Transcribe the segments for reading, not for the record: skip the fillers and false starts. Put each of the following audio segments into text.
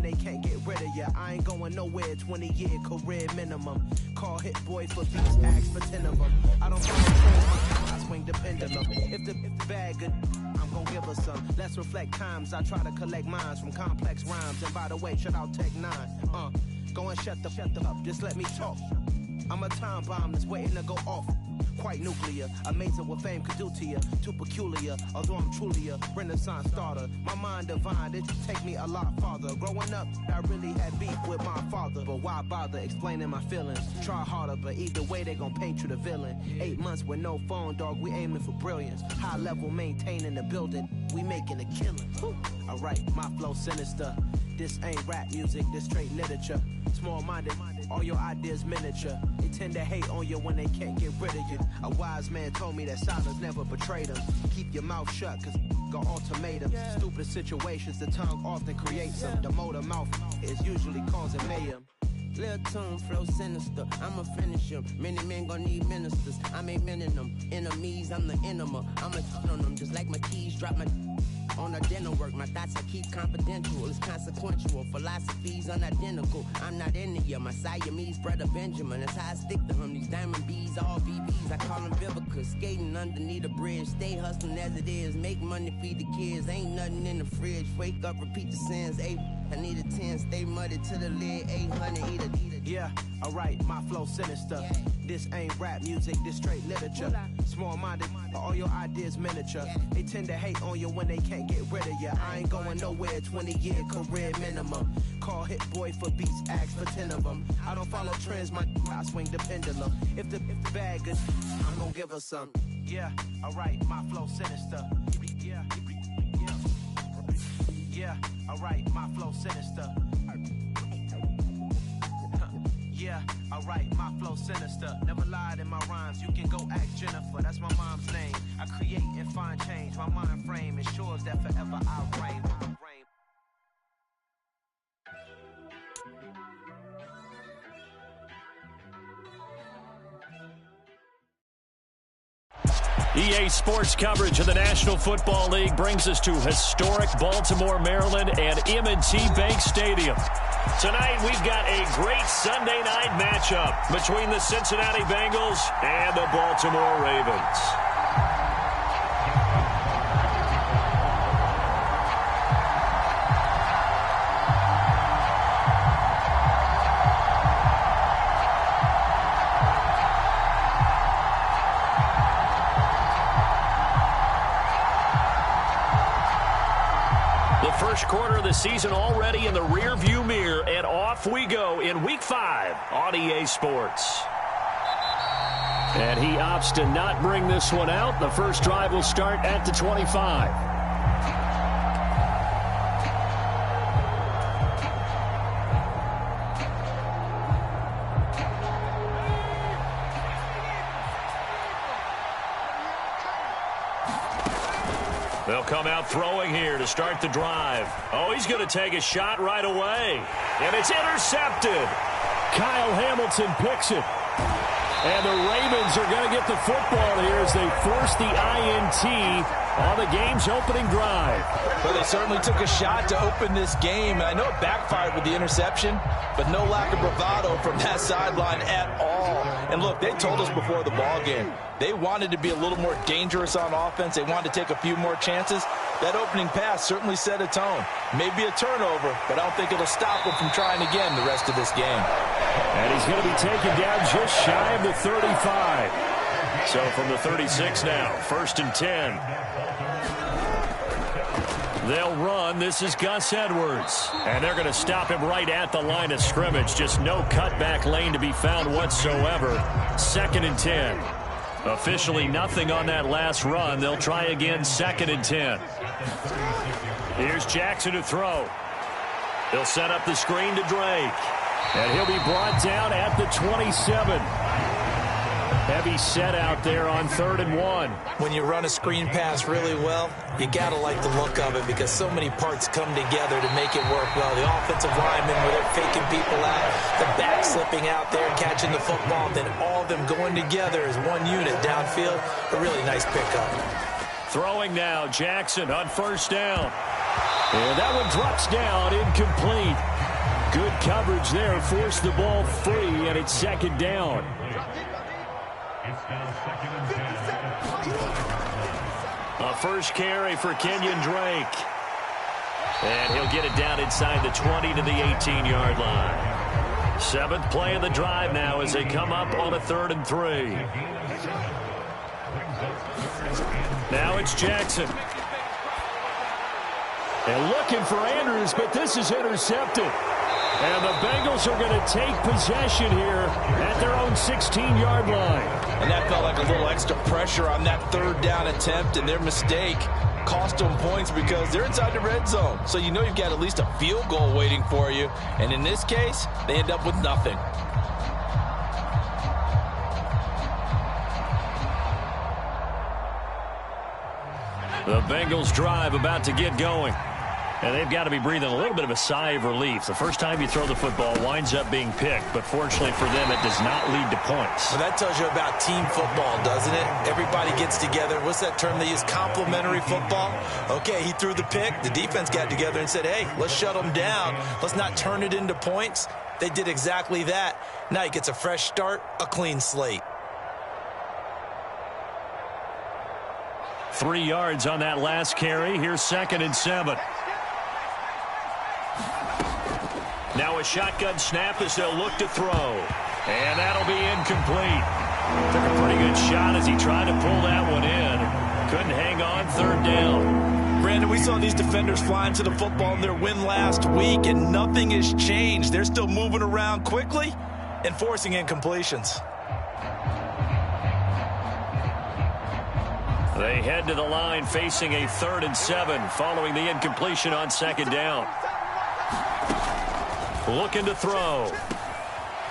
when they can't get rid of you. I ain't going nowhere, 20-year career minimum. Call hit boy for beats, ask for 10 of them. I don't follow trends, I swing the pendulum. If the bag good, I'm gon' give her some. Let's reflect times, I try to collect minds from complex rhymes. And by the way, shout out Tech 9. Go and shut the up, just let me talk. I'm a time bomb that's waiting to go off. Quite nuclear, amazing what fame could do to you. Too peculiar, although I'm truly a Renaissance starter. My mind divine, it take me a lot farther. Growing up, I really had beef with my father. But why bother explaining my feelings? Try harder, but either way they gon' paint you the villain. 8 months with no phone, dog, we aiming for brilliance. High level maintaining the building, we making a killing. Alright, my flow sinister. This ain't rap music, this straight literature. Small-minded, all your ideas miniature. They tend to hate on you when they can't get rid of you. A wise man told me that silence never betrayed them. Keep your mouth shut, cause got ultimatums. Stupid situations, the tongue often creates them. The motor mouth is usually causing mayhem. Lil' tune, flow sinister, I'ma finish him. Many men gon' need ministers, I'm aiming them. Enemies, I'm the enema, I'ma shit on them. Just like my keys, drop my on a dinner work. My thoughts I keep confidential, it's consequential. Philosophies unidentical, I'm not into ya. My Siamese brother Benjamin, that's how I stick to him. These diamond bees, all BBs, I call them Vivica. Skating underneath a bridge, stay hustling as it is. Make money, feed the kids, ain't nothing in the fridge. Wake up, repeat the sins, I need a 10, stay muddy to the lid, 800, eat a. Yeah, alright, my flow sinister. This ain't rap music, this straight literature. Small-minded, all your ideas miniature. They tend to hate on you when they can't get rid of you. I ain't going nowhere, 20-year career minimum. Call hit boy for beats, ask for 10 of them. I don't follow trends, I swing the pendulum. If the bag good, I'm gon' give her some. Yeah, alright, my flow sinister. Yeah, alright, my flow sinister. Yeah, alright, my flow sinister. Never lied in my rhymes, you can go ask Jennifer. That's my mom's name. I create and find change. My mind frame ensures that forever I'll reign. EA Sports coverage of the National Football League brings us to historic Baltimore, Maryland and M&T Bank Stadium. Tonight, we've got a great Sunday night matchup between the Cincinnati Bengals and the Baltimore Ravens. First quarter of the season already in the rear-view mirror, and off we go in Week 5 on EA Sports. And he opts to not bring this one out. The first drive will start at the 25. They'll come out throwing here to start the drive. Oh, he's going to take a shot right away. And it's intercepted. Kyle Hamilton picks it. And the Ravens are going to get the football here as they force the INT on the game's opening drive. Well, they certainly took a shot to open this game. And I know it backfired with the interception, but no lack of bravado from that sideline at all. And look, they told us before the ball game, they wanted to be a little more dangerous on offense. They wanted to take a few more chances. That opening pass certainly set a tone. Maybe a turnover, but I don't think it'll stop them from trying again the rest of this game. And he's going to be taken down just shy of the 35. So from the 36 now, 1st and 10. They'll run. This is Gus Edwards. And they're going to stop him right at the line of scrimmage. Just no cutback lane to be found whatsoever. 2nd and 10. Officially nothing on that last run. They'll try again 2nd and 10. Here's Jackson to throw. He'll set up the screen to Drake. And he'll be brought down at the 27. Heavy set out there on 3rd and 1. When you run a screen pass really well, you got to like the look of it because so many parts come together to make it work well. The offensive linemen, where they're faking people out, the back slipping out there, catching the football, then all of them going together as one unit downfield. A really nice pickup. Throwing now, Jackson on 1st down. And that one drops down, incomplete. Good coverage there, forced the ball free, and it's second down. A first carry for Kenyon Drake. And he'll get it down inside the 20 to the 18-yard line. Seventh play of the drive now as they come up on a 3rd and 3. Now it's Jackson. And looking for Andrews, but this is intercepted. And the Bengals are going to take possession here at their own 16-yard line. And that felt like a little extra pressure on that 3rd down attempt, and their mistake cost them points because they're inside the red zone. So you know you've got at least a field goal waiting for you. And in this case, they end up with nothing. The Bengals drive about to get going. And they've got to be breathing a little bit of a sigh of relief. The first time you throw the football winds up being picked, but fortunately for them, it does not lead to points. Well, that tells you about team football, doesn't it? Everybody gets together. What's that term they use? Complementary football? Okay, he threw the pick. The defense got together and said, hey, let's shut them down. Let's not turn it into points. They did exactly that. Now he gets a fresh start, a clean slate. 3 yards on that last carry. Here's 2nd and 7. Now a shotgun snap as they'll look to throw. And that'll be incomplete. Took a pretty good shot as he tried to pull that one in. Couldn't hang on, 3rd down. Brandon, we saw these defenders flying to the football in their win last week, and nothing has changed. They're still moving around quickly and forcing incompletions. They head to the line facing a 3rd and 7 following the incompletion on 2nd down. Looking to throw.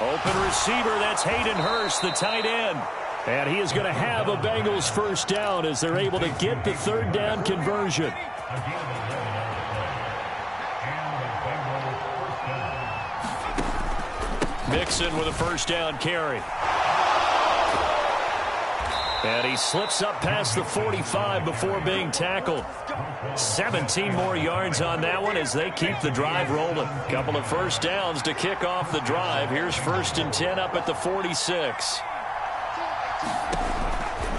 Open receiver, that's Hayden Hurst, the tight end. And he is going to have a Bengals first down as they're able to get the 3rd down conversion. Mixon with a first down carry. And he slips up past the 45 before being tackled. 17 more yards on that one as they keep the drive rolling. Couple of first downs to kick off the drive. Here's 1st and 10 up at the 46.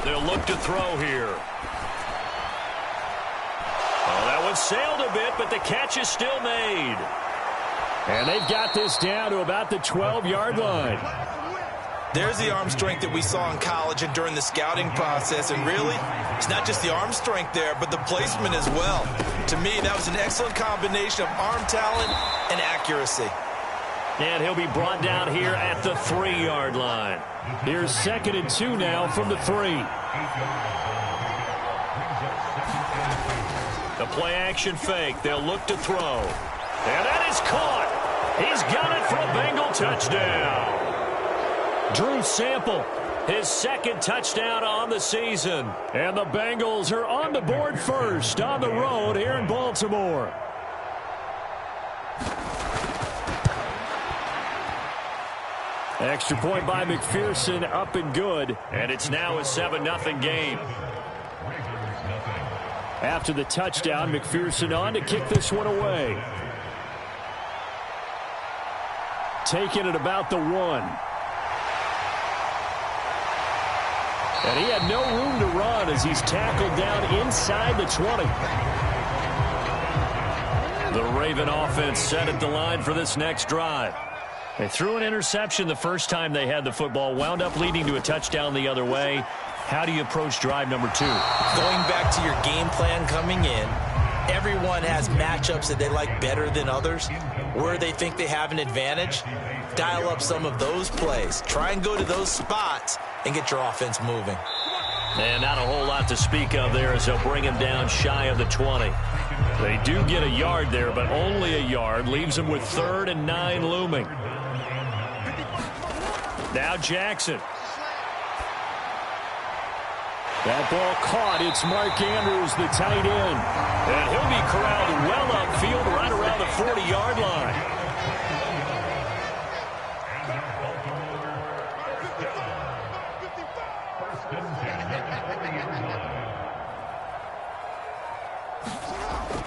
They'll look to throw here. Oh, that one sailed a bit, but the catch is still made. And they've got this down to about the 12-yard line. There's the arm strength that we saw in college and during the scouting process. And really, it's not just the arm strength there, but the placement as well. To me, that was an excellent combination of arm talent and accuracy. And he'll be brought down here at the 3-yard line. Here's 2nd and 2 now from the 3. The play-action fake. They'll look to throw. And that is caught. He's got it for a Bengal touchdown. Drew Sample, his 2nd touchdown on the season. And the Bengals are on the board first on the road here in Baltimore. Extra point by McPherson, up and good. And it's now a 7-0 game. After the touchdown, McPherson on to kick this one away. Taking it about the 1. And he had no room to run as he's tackled down inside the 20. The Raven offense set at the line for this next drive. They threw an interception the first time they had the football, wound up leading to a touchdown the other way. How do you approach drive number 2? Going back to your game plan coming in, everyone has matchups that they like better than others. Where they think they have an advantage, dial up some of those plays. Try and go to those spots and get your offense moving. And not a whole lot to speak of there as they'll bring him down shy of the 20. They do get a yard there, but only a yard. Leaves them with 3rd and 9 looming. Now Jackson. That ball caught. It's Mark Andrews, the tight end. And he'll be corralled well upfield right around the 40-yard line.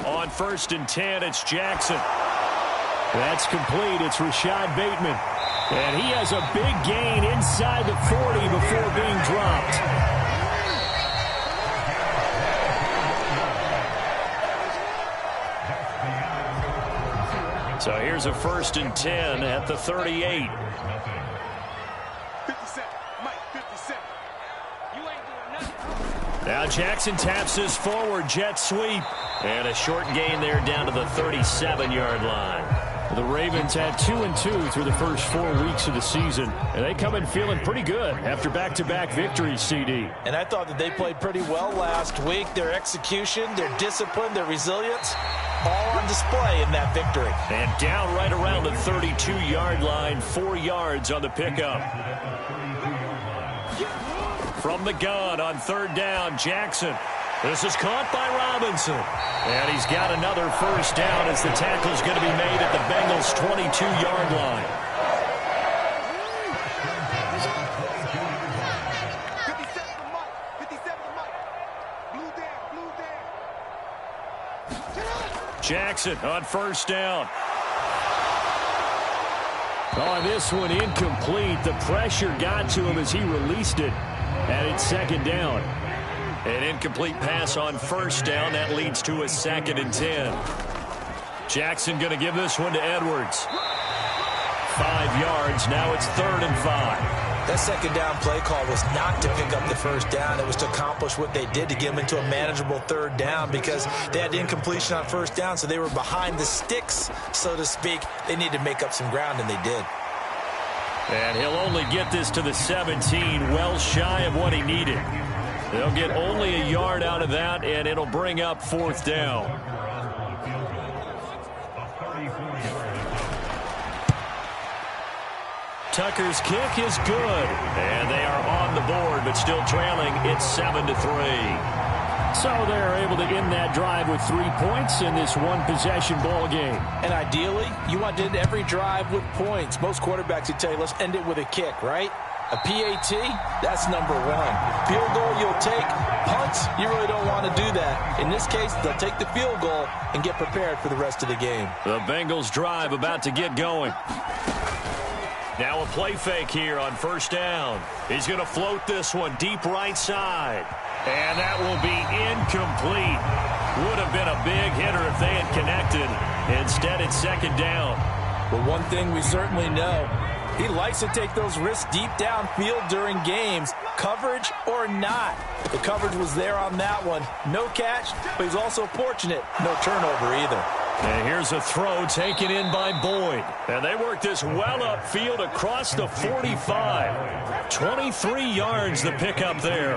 On on 1st and 10. It's Jackson. That's complete. It's Rashad Bateman. And he has a big gain inside the 40 before being dropped. So here's a 1st and 10 at the 38. 57. Mike, 57. You ain't doing nothing. Now Jackson taps this forward jet sweep. And a short gain there down to the 37-yard line. The Ravens had 2-2 through the first 4 weeks of the season, and they come in feeling pretty good after back-to-back victories, CD. And I thought that they played pretty well last week. Their execution, their discipline, their resilience, all on display in that victory. And down right around the 32-yard line, 4 yards on the pickup. From the gun on 3rd down, Jackson. This is caught by Robinson. And he's got another 1st down as the tackle's going to be made at the Bengals' 22-yard line. 57 to Mike. 57 to Mike. Blue down, blue down. Jackson on 1st down. On this one, incomplete. The pressure got to him as he released it. And it's 2nd down. An incomplete pass on 1st down. That leads to a 2nd and 10. Jackson going to give this one to Edwards. 5 yards. Now it's 3rd and 5. That 2nd down play call was not to pick up the 1st down. It was to accomplish what they did to get them into a manageable 3rd down because they had incompletion on 1st down, so they were behind the sticks, so to speak. They needed to make up some ground, and they did. And he'll only get this to the 17, well shy of what he needed. They'll get only a yard out of that, and it'll bring up 4th down. Tucker's kick is good, and they are on the board, but still trailing. It's 7-3. So they're able to end that drive with 3 points in this one-possession ball game. And ideally, you want to end every drive with points. Most quarterbacks would tell you, let's end it with a kick, right? A PAT, that's number 1. Field goal you'll take. Punts, you really don't want to do that. In this case, they'll take the field goal and get prepared for the rest of the game. The Bengals drive about to get going. Now a play fake here on 1st down. He's going to float this one deep right side. And that will be incomplete. Would have been a big hitter if they had connected. Instead, it's 2nd down. But one thing we certainly know, he likes to take those risks deep downfield during games, coverage or not. The coverage was there on that one. No catch, but he's also fortunate. No turnover either. And here's a throw taken in by Boyd. And they work this well upfield across the 45. 23 yards the pickup there.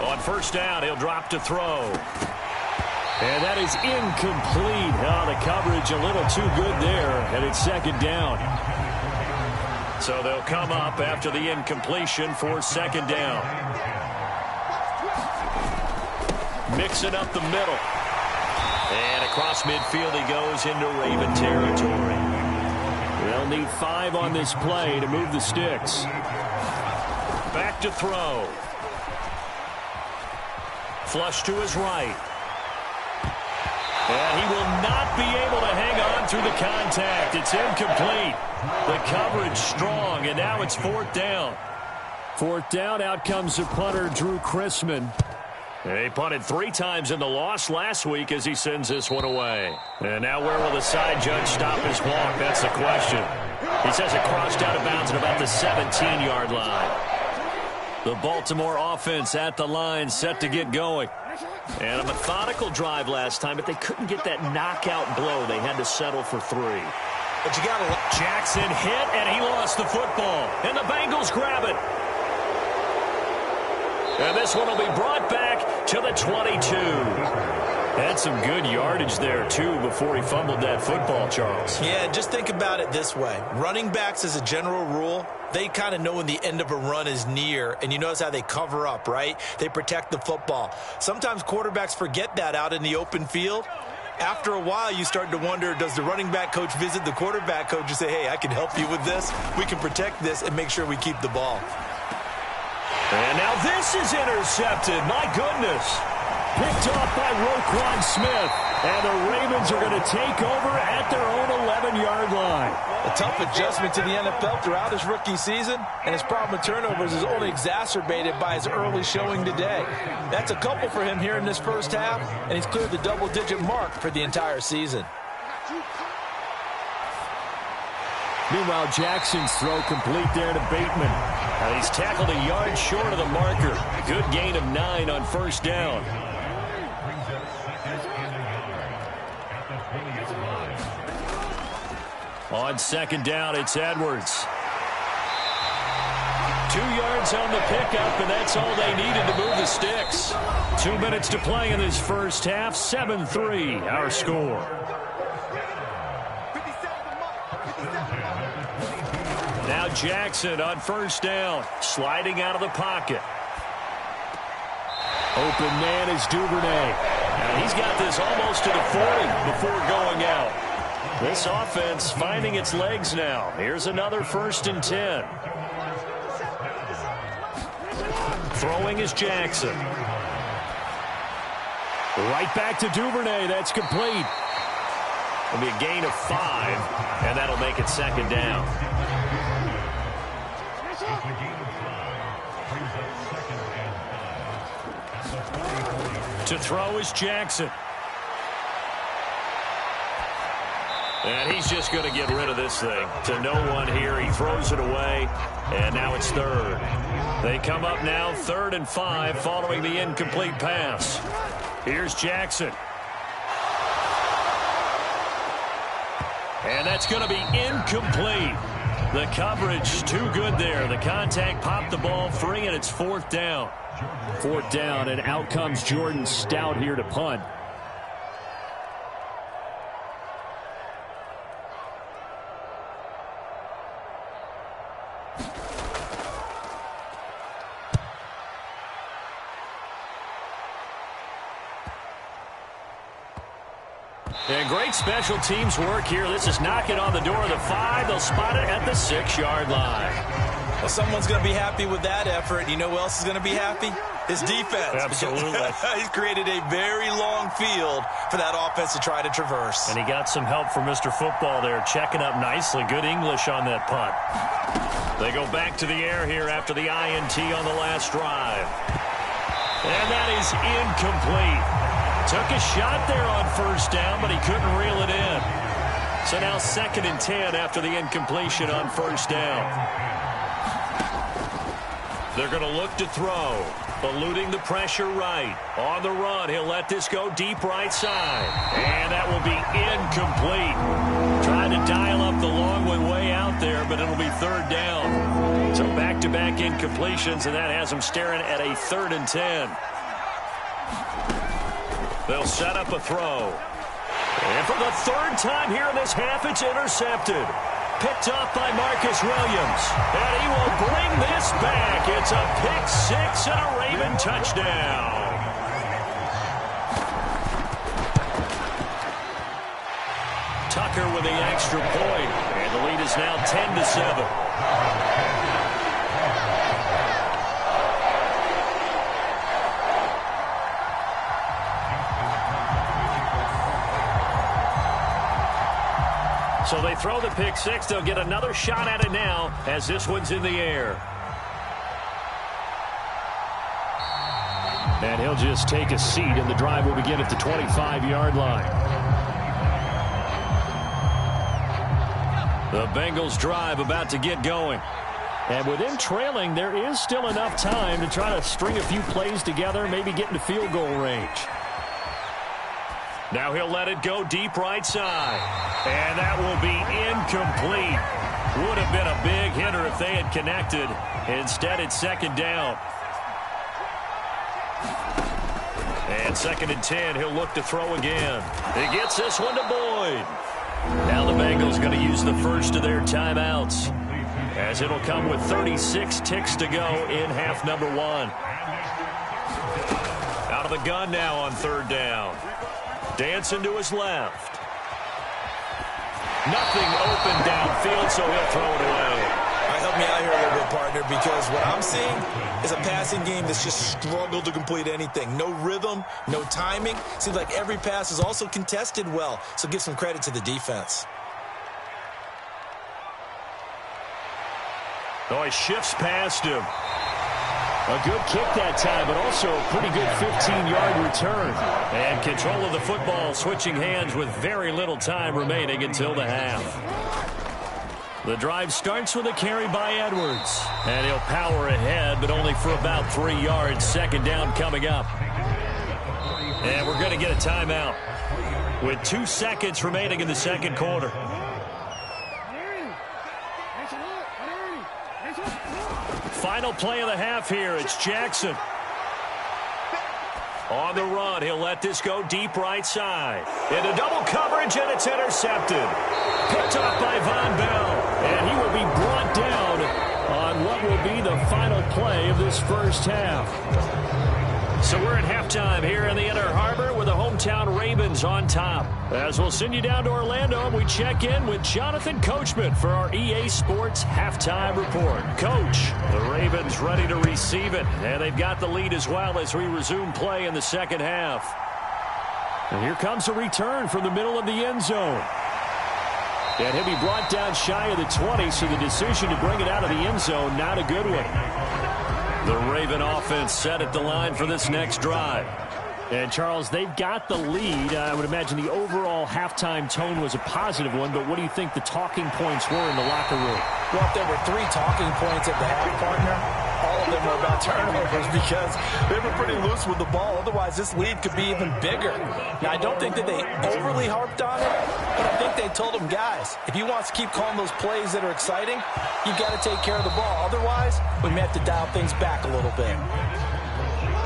On 1st down, he'll drop to throw. And that is incomplete. Oh, the coverage a little too good there, and it's 2nd down. So they'll come up after the incompletion for 2nd down. Mixing up the middle. And across midfield he goes into Raven territory. They'll need 5 on this play to move the sticks. Back to throw. Flush to his right. And he will not be able to hang on through the contact. It's incomplete. The coverage strong, and now it's 4th down. 4th down, out comes the punter, Drew Chrisman. He punted 3 times in the loss last week as he sends this one away. And now where will the side judge stop his walk? That's the question. He says it crossed out of bounds at about the 17-yard line. The Baltimore offense at the line, set to get going. And a methodical drive last time, but they couldn't get that knockout blow. They had to settle for 3. But you got to look. Jackson hit, and he lost the football. And the Bengals grab it. And this one will be brought back to the 22. Had some good yardage there, too, before he fumbled that football, Charles. Yeah, just think about it this way. Running backs, as a general rule, they kind of know when the end of a run is near, and you notice how they cover up, right? They protect the football. Sometimes quarterbacks forget that out in the open field. After a while, you start to wonder, does the running back coach visit the quarterback coach and say, hey, I can help you with this. We can protect this and make sure we keep the ball. And now this is intercepted. My goodness. Picked off by Roquan Smith. And the Ravens are going to take over at their own 11-yard line. A tough adjustment to the NFL throughout his rookie season, and his problem with turnovers is only exacerbated by his early showing today. That's a couple for him here in this first half, and he's cleared the double-digit mark for the entire season. Meanwhile, Jackson's throw complete there to Bateman. And he's tackled a yard short of the marker. Good gain of 9 on first down. On second down, it's Edwards. 2 yards on the pickup, and that's all they needed to move the sticks. 2 minutes to play in this first half. 7-3, our score. Now Jackson on first down, sliding out of the pocket. Open man is Duvernay. Now he's got this almost to the 40 before going out. This offense finding its legs now. Here's another 1st and 10. Throwing is Jackson. Right back to Duvernay. That's complete. It'll be a gain of 5, and that'll make it second down. To throw is Jackson. And he's just going to get rid of this thing. To no one here. He throws it away. And now it's 3rd. They come up now 3rd and 5 following the incomplete pass. Here's Jackson. And that's going to be incomplete. The coverage too good there. The contact popped the ball free, and it's 4th down. 4th down, and out comes Jordan Stout here to punt. And great special teams work here. This is knocking on the door of the 5. They'll spot it at the 6-yard line. Well, someone's going to be happy with that effort. You know who else is going to be happy? His defense. Absolutely. He's created a very long field for that offense to try to traverse. And he got some help from Mr. Football there, checking up nicely. Good English on that punt. They go back to the air here after the INT on the last drive. And that is incomplete. Took a shot there on first down, but he couldn't reel it in. So now 2nd and 10 after the incompletion on first down. They're going to look to throw. Eluding the pressure right. On the run, he'll let this go deep right side. And that will be incomplete. Trying to dial up the long one way out there, but it'll be 3rd down. So back-to-back incompletions, and that has them staring at a 3rd and 10. They'll set up a throw. And for the 3rd time here in this half, it's intercepted. Picked off by Marcus Williams. And he will bring this back. It's a pick 6 and a Raven touchdown. Tucker with the extra point. And the lead is now 10-7. So they throw the pick 6. They'll get another shot at it now as this one's in the air. And he'll just take a seat, and the drive will begin at the 25-yard line. The Bengals drive about to get going. And with them trailing, there is still enough time to try to string a few plays together, maybe get into field goal range. Now he'll let it go deep right side. And that will be incomplete. Would have been a big hitter if they had connected. Instead, it's 2nd down. And 2nd and 10, he'll look to throw again. He gets this one to Boyd. Now the Bengals going to use the first of their timeouts, as it'll come with 36 ticks to go in half number 1. Out of the gun now on 3rd down. Dancing to his left. Nothing open downfield, so he'll throw it away. He'll me out here a little bit, partner, because what I'm seeing is a passing game that's just struggled to complete anything. No rhythm, no timing. Seems like every pass is also contested well, so give some credit to the defense. Oh, he shifts past him. A good kick that time, but also a pretty good 15-yard return. And control of the football switching hands with very little time remaining until the half. The drive starts with a carry by Edwards. And he'll power ahead, but only for about 3 yards. Second down coming up. And we're going to get a timeout with 2 seconds remaining in the second quarter. Final play of the half here. It's Jackson. On the run, he'll let this go deep right side. Into double coverage, and it's intercepted. Picked off by Von Bell. And he will be brought down on what will be the final play of this first half. So we're at halftime here in the Inner Harbor with the hometown Ravens on top. As we'll send you down to Orlando, and we check in with Jonathan Coachman for our EA Sports Halftime Report. Coach, the Ravens ready to receive it, and they've got the lead as well as we resume play in the second half. And here comes a return from the middle of the end zone. And he'll be brought down shy of the 20, so the decision to bring it out of the end zone, not a good one. The Raven offense set at the line for this next drive. And, Charles, they've got the lead. I would imagine the overall halftime tone was a positive one, but what do you think the talking points were in the locker room? Well, if there were 3 talking points at the half, partner, all of them were about turnovers because they were pretty loose with the ball. Otherwise, this lead could be even bigger. Now, I don't think that they overly harped on it, but I think they told them, guys, if you want to keep calling those plays that are exciting, you've got to take care of the ball. Otherwise, we may have to dial things back a little bit.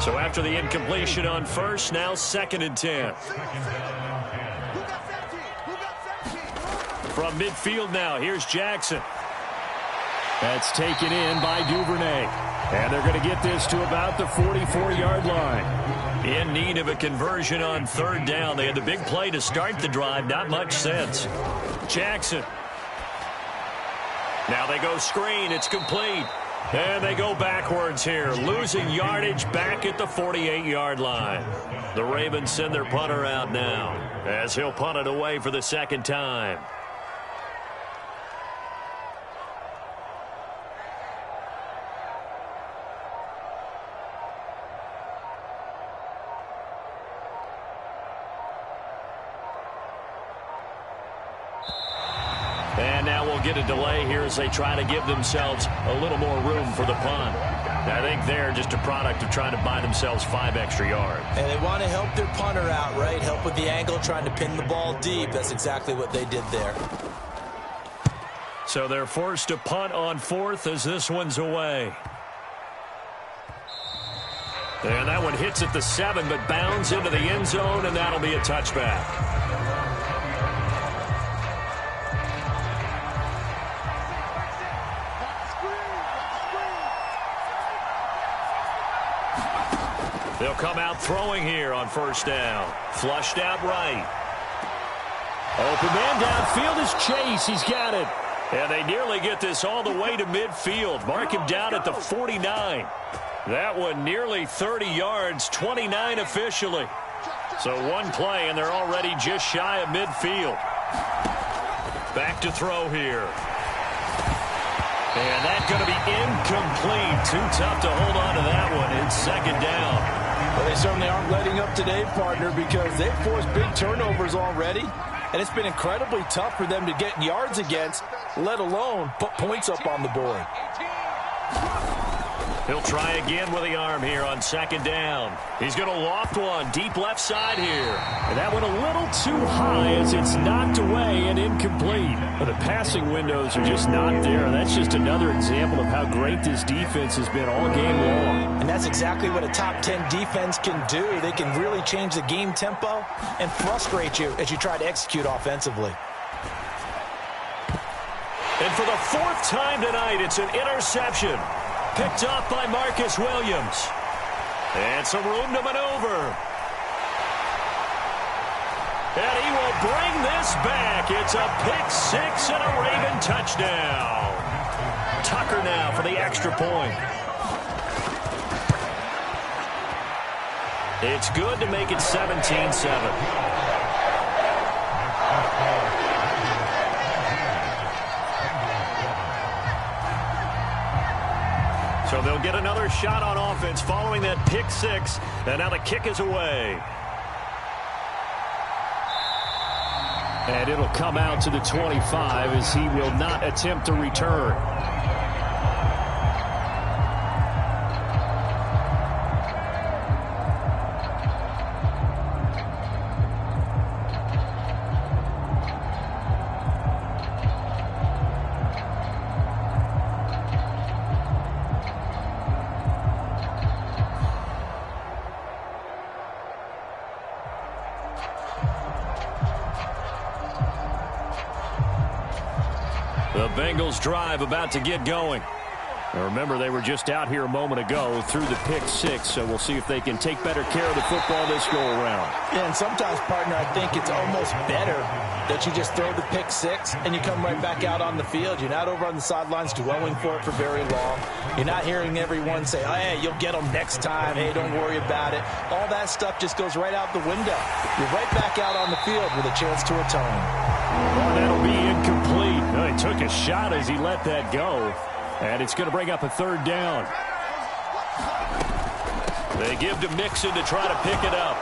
So after the incompletion on first, now 2nd and 10. From midfield now, here's Jackson. That's taken in by Duvernay. And they're going to get this to about the 44-yard line. In need of a conversion on 3rd down. They had the big play to start the drive. Not much sense. Jackson. Now they go screen. It's complete. And they go backwards here, losing yardage back at the 48-yard line. The Ravens send their punter out now as he'll punt it away for the 2nd time. And now we'll get a delay here as they try to give themselves a little more room for the punt. I think they're just a product of trying to buy themselves 5 extra yards. And they want to help their punter out, right? Help with the angle, trying to pin the ball deep. That's exactly what they did there. So they're forced to punt on 4th as this one's away. And that one hits at the 7, but bounds into the end zone, and that'll be a touchback. They'll come out throwing here on 1st down. Flushed out right. Open man downfield is Chase. He's got it. And they nearly get this all the way to midfield. Mark him down at the 49. That one nearly 30 yards, 29 officially. So one play, and they're already just shy of midfield. Back to throw here. And that's going to be incomplete. Too tough to hold on to that one. It's 2nd down. Well, they certainly aren't letting up today, partner, because they've forced big turnovers already, and it's been incredibly tough for them to get yards against, let alone put points up on the board. He'll try again with the arm here on 2nd down. He's going to loft one deep left side here. And that went a little too high as it's knocked away and incomplete. But the passing windows are just not there. That's just another example of how great this defense has been all game long. And that's exactly what a top 10 defense can do. They can really change the game tempo and frustrate you as you try to execute offensively. And for the 4th time tonight, it's an interception. Picked up by Marcus Williams. And some room to maneuver. And he will bring this back. It's a pick 6 and a Raven touchdown. Tucker now for the extra point. It's good to make it 17-7. So they'll get another shot on offense following that pick six. And now the kick is away. And it'll come out to the 25 as he will not attempt to return. The Bengals drive about to get going. Now remember, they were just out here a moment ago through the pick six, so we'll see if they can take better care of the football this go-around. Yeah, and sometimes, partner, I think it's almost better that you just throw the pick six and you come right back out on the field. You're not over on the sidelines dwelling for it for very long. You're not hearing everyone say, oh, hey, you'll get them next time. Hey, don't worry about it. All that stuff just goes right out the window. You're right back out on the field with a chance to atone. Well, that'll be incomplete. Well, he took a shot as he let that go. And it's going to bring up a third down. They give to Mixon to try to pick it up.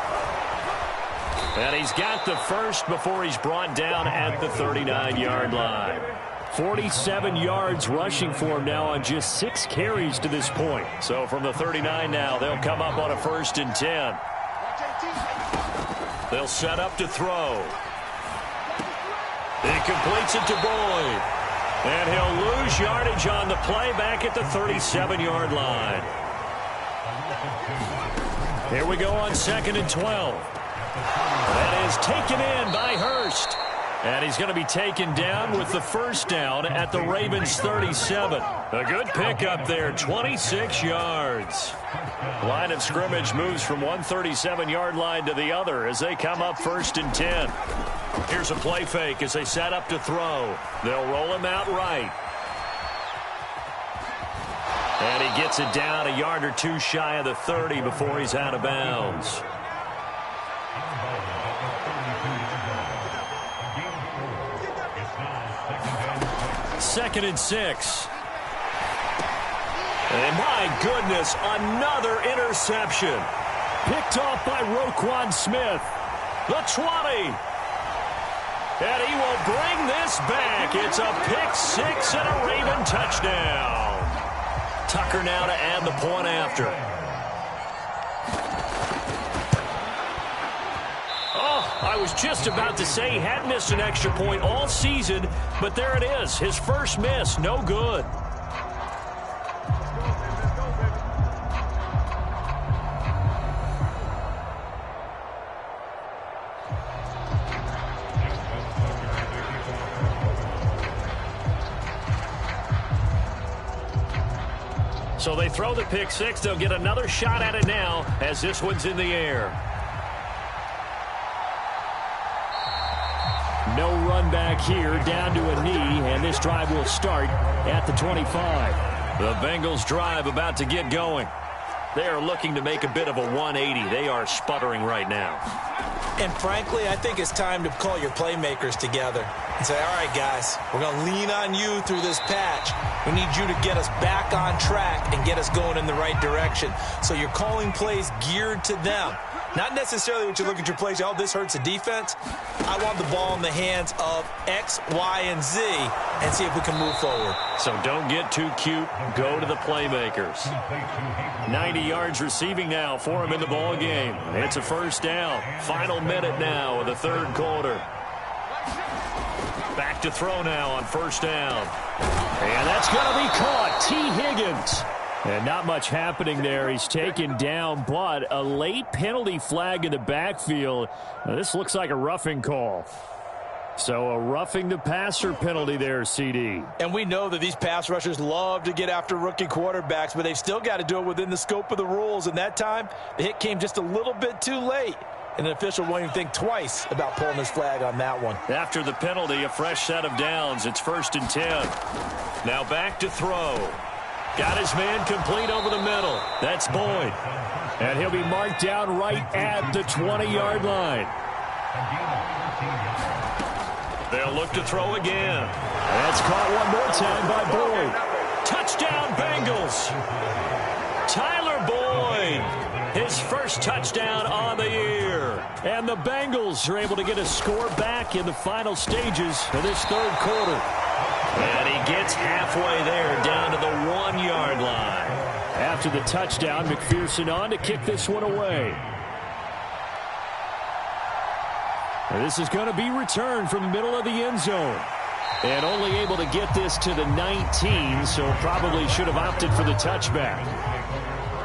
And he's got the first before he's brought down at the 39-yard line. 47 yards rushing for him now on just 6 carries to this point. So from the 39 now, they'll come up on a 1st and 10. They'll set up to throw. He completes it to Boyd. And he'll lose yardage on the play back at the 37-yard line. Here we go on 2nd and 12. That is taken in by Hurst. And he's going to be taken down with the first down at the Ravens' 37. A good pickup there, 26 yards. Line of scrimmage moves from one 37-yard line to the other as they come up 1st and 10. Here's a play fake as they set up to throw. They'll roll him out right. And he gets it down a yard or two shy of the 30 before he's out of bounds. Second and 6. And my goodness, another interception. Picked off by Roquan Smith. The 20. And he will bring this back. It's a pick six and a Raven touchdown. Tucker now to add the point after. Oh, I was just about to say he had missed an extra point all season, but there it is. His first miss, no good. So they throw the pick six. They'll get another shot at it now as this one's in the air. No run back here, down to a knee, and this drive will start at the 25. The Bengals drive about to get going. They are looking to make a bit of a 180. They are sputtering right now. And frankly, I think it's time to call your playmakers together and say, all right, guys, we're going to lean on you through this patch. We need you to get us back on track and get us going in the right direction. So you're calling plays geared to them. Not necessarily what you look at your plays, oh, this hurts the defense. I want the ball in the hands of X, Y, and Z and see if we can move forward. So don't get too cute. Go to the playmakers. 90 yards receiving now for him in the ball game. It's a first down. Final minute now of the third quarter. Back to throw now on first down. And that's going to be caught. T. Higgins. And not much happening there. He's taken down, but a late penalty flag in the backfield. Now, this looks like a roughing call. So a roughing the passer penalty there, CD. And we know that these pass rushers love to get after rookie quarterbacks, but they've still got to do it within the scope of the rules. And that time, the hit came just a little bit too late. And the official won't even think twice about pulling his flag on that one. After the penalty, a fresh set of downs. It's 1st and 10. Now back to throw. Got his man complete over the middle. That's Boyd. And he'll be marked down right at the 20-yard line. They'll look to throw again. That's caught one more time by Boyd. Touchdown, Bengals. Tyler Boyd, his first touchdown on the year. And the Bengals are able to get a score back in the final stages of this third quarter. And he gets halfway there, down to the 1-yard line. After the touchdown, McPherson on to kick this one away. This is going to be returned from the middle of the end zone. And only able to get this to the 19, so probably should have opted for the touchback.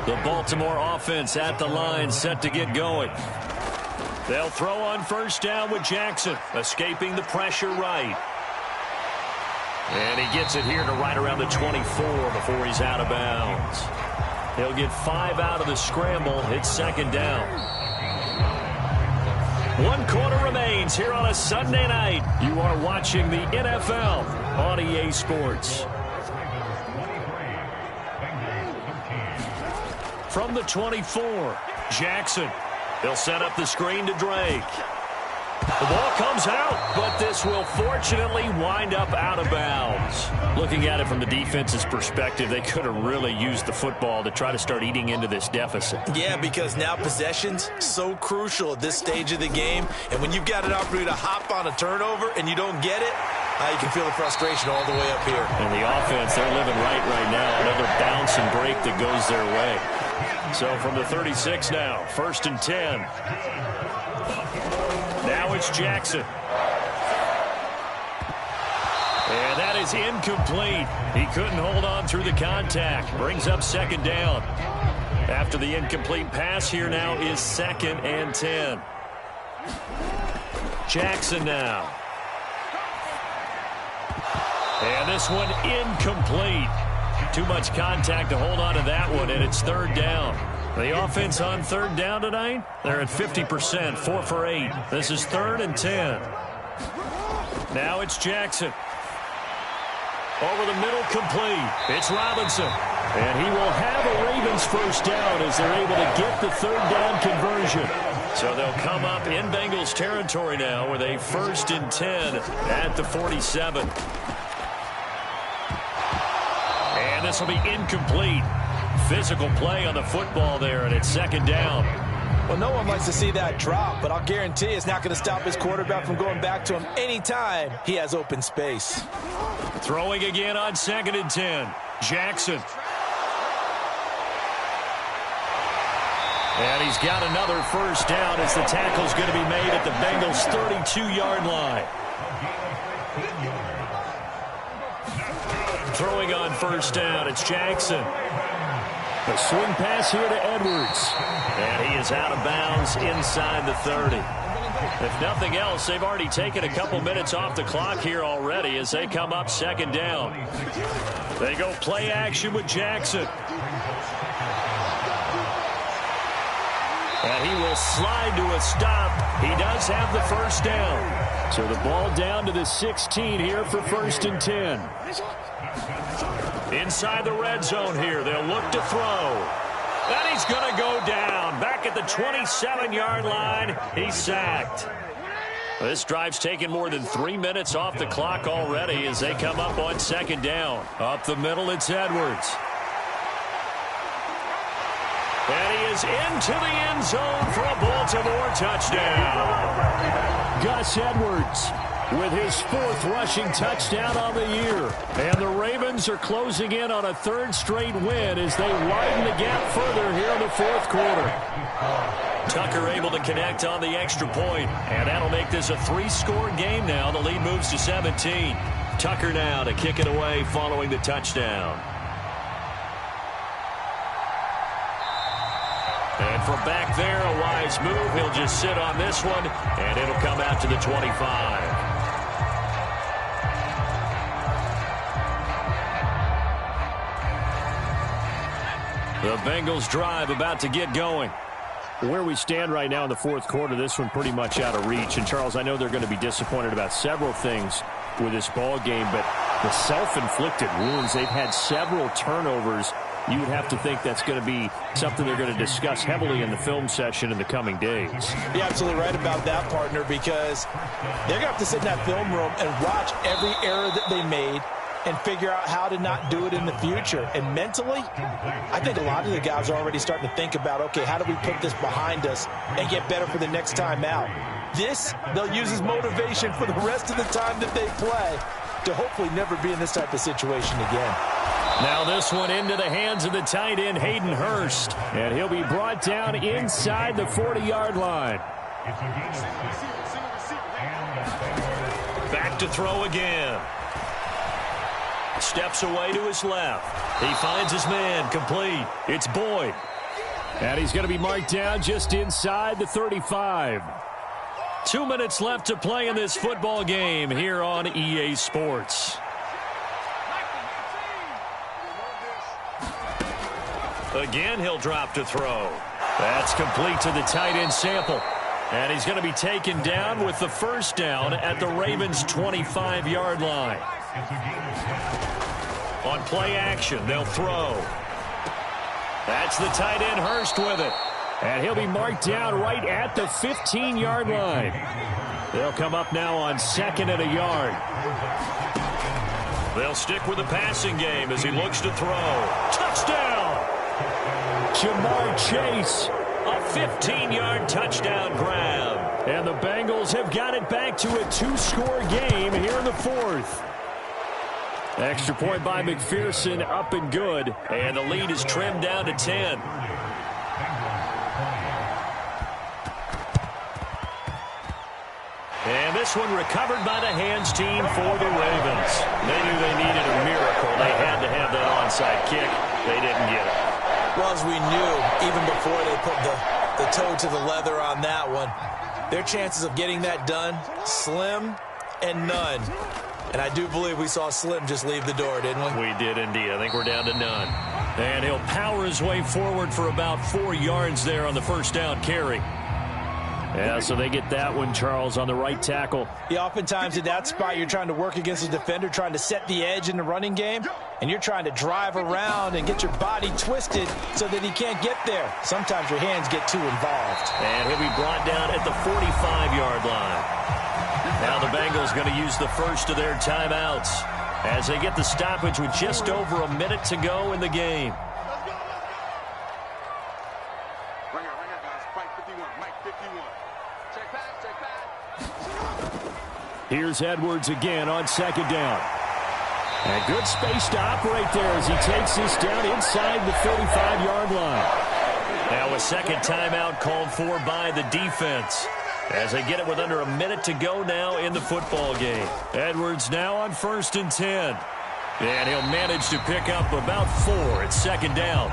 The Baltimore offense at the line, set to get going. They'll throw on 1st down with Jackson, escaping the pressure right. And he gets it here to right around the 24 before he's out of bounds. He'll get 5 out of the scramble. It's 2nd down. 1 quarter remains here on a Sunday night. You are watching the NFL on EA Sports. From the 24, Jackson. He'll set up the screen to Drake. The ball comes out, but this will fortunately wind up out of bounds. Looking at it from the defense's perspective, they could have really used the football to try to start eating into this deficit. Yeah, because now possession's so crucial at this stage of the game. And when you've got an opportunity to hop on a turnover and you don't get it, you can feel the frustration all the way up here. And the offense, they're living right now. Another bounce and break that goes their way. So from the 36 now, 1st and 10. Now it's Jackson. And that is incomplete. He couldn't hold on through the contact. Brings up 2nd down. After the incomplete pass, here now is 2nd and 10. Jackson now. And this one incomplete. Too much contact to hold on to that one, and it's 3rd down. The offense on 3rd down tonight, they're at 50%, 4 for 8. This is 3rd and 10. Now it's Jackson. Over the middle, complete. It's Robinson. And he will have a Ravens 1st down as they're able to get the 3rd down conversion. So they'll come up in Bengals territory now with a 1st and 10 at the 47. And this will be incomplete. Physical play on the football there, and it's 2nd down. Well, no one likes to see that drop, but I'll guarantee it's not going to stop his quarterback from going back to him anytime he has open space. Throwing again on 2nd and 10. Jackson. And he's got another 1st down as the tackle's going to be made at the Bengals' 32-yard line. Throwing on 1st down, it's Jackson. A swing pass here to Edwards. And he is out of bounds inside the 30. If nothing else, they've already taken a couple minutes off the clock here already as they come up 2nd down. They go play action with Jackson. And he will slide to a stop. He does have the 1st down. So the ball down to the 16 here for 1st and 10. Inside the red zone here, they'll look to throw. And he's going to go down. Back at the 27-yard line, he's sacked. This drive's taken more than 3 minutes off the clock already as they come up on 2nd down. Up the middle, it's Edwards. And he is into the end zone for a Baltimore touchdown. Gus Edwards with his 4th rushing touchdown on the year. And the Ravens are closing in on a 3rd straight win as they widen the gap further here in the 4th quarter. Tucker able to connect on the extra point, and that'll make this a 3-score game now. The lead moves to 17. Tucker now to kick it away following the touchdown. And from back there, a wise move. He'll just sit on this one, and it'll come out to the 25. The Bengals drive about to get going. Where we stand right now in the fourth quarter, this one pretty much out of reach. And, Charles, I know they're going to be disappointed about several things with this ball game, but the self-inflicted wounds, they've had several turnovers. You would have to think that's going to be something they're going to discuss heavily in the film session in the coming days. You're absolutely right about that, partner, because they're going to have to sit in that film room and watch every error that they made and figure out how to not do it in the future. And mentally, I think a lot of the guys are already starting to think about, okay, how do we put this behind us and get better for the next time out? This, they'll use as motivation for the rest of the time that they play to hopefully never be in this type of situation again. Now this one into the hands of the tight end, Hayden Hurst. And he'll be brought down inside the 40-yard line. Back to throw again. Steps away to his left. He finds his man, complete. It's Boyd. And he's going to be marked down just inside the 35. 2 minutes left to play in this football game here on EA Sports. Again, he'll drop to throw. That's complete to the tight end Sample. And he's going to be taken down with the first down at the Ravens' 25-yard line. On play action, they'll throw. That's the tight end Hurst with it. And he'll be marked down right at the 15-yard line. They'll come up now on second and a yard. They'll stick with the passing game as he looks to throw. Touchdown! Jamar Chase, a 15-yard touchdown grab. And the Bengals have got it back to a 2-score game here in the fourth. Extra point by McPherson, up and good. And the lead is trimmed down to 10. And this one recovered by the hands team for the Ravens. They knew they needed a miracle. They had to have that onside kick. They didn't get it. Well, as we knew, even before they put the toe to the leather on that one, their chances of getting that done, slim and none. And I do believe we saw Slim just leave the door, didn't we? We did indeed. I think we're down to none. And he'll power his way forward for about 4 yards there on the first down carry. Yeah, so they get that one, Charles, on the right tackle. Yeah, oftentimes in that spot, you're trying to work against the defender, trying to set the edge in the running game, and you're trying to drive around and get your body twisted so that he can't get there. Sometimes your hands get too involved. And he'll be brought down at the 45-yard line. Now the Bengals going to use the first of their timeouts as they get the stoppage with just over a minute to go in the game. Here's Edwards again on second down. And good space to operate there as he takes this down inside the 35-yard line. Now a second timeout called for by the defense as they get it with under a minute to go now in the football game. Edwards now on 1st and 10. And he'll manage to pick up about 4 at second down.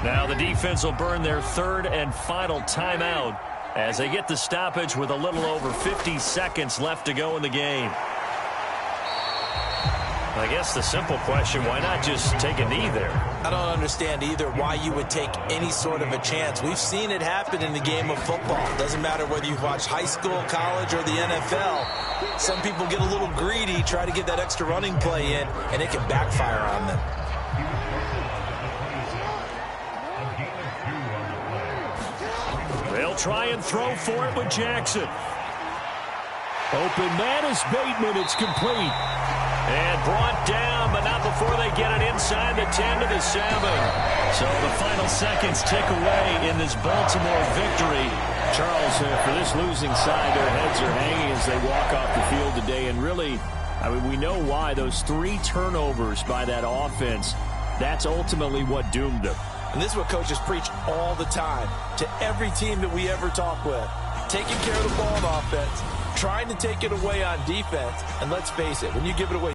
Now the defense will burn their third and final timeout as they get the stoppage with a little over 50 seconds left to go in the game. I guess the simple question, why not just take a knee there? I don't understand either why you would take any sort of a chance. We've seen it happen in the game of football. It doesn't matter whether you've watched high school, college, or the NFL. Some people get a little greedy, try to get that extra running play in, and it can backfire on them. They'll try and throw for it with Jackson. Open man is Bateman. It's complete. And brought down, but not before they get it inside the 10 to the 7. So the final seconds tick away in this Baltimore victory. Charles, for this losing side, their heads are hanging as they walk off the field today. And really, I mean, we know why. Those 3 turnovers by that offense, that's ultimately what doomed them. And this is what coaches preach all the time to every team that we ever talk with. Taking care of the ball on offense, trying to take it away on defense, and let's face it, when you give it away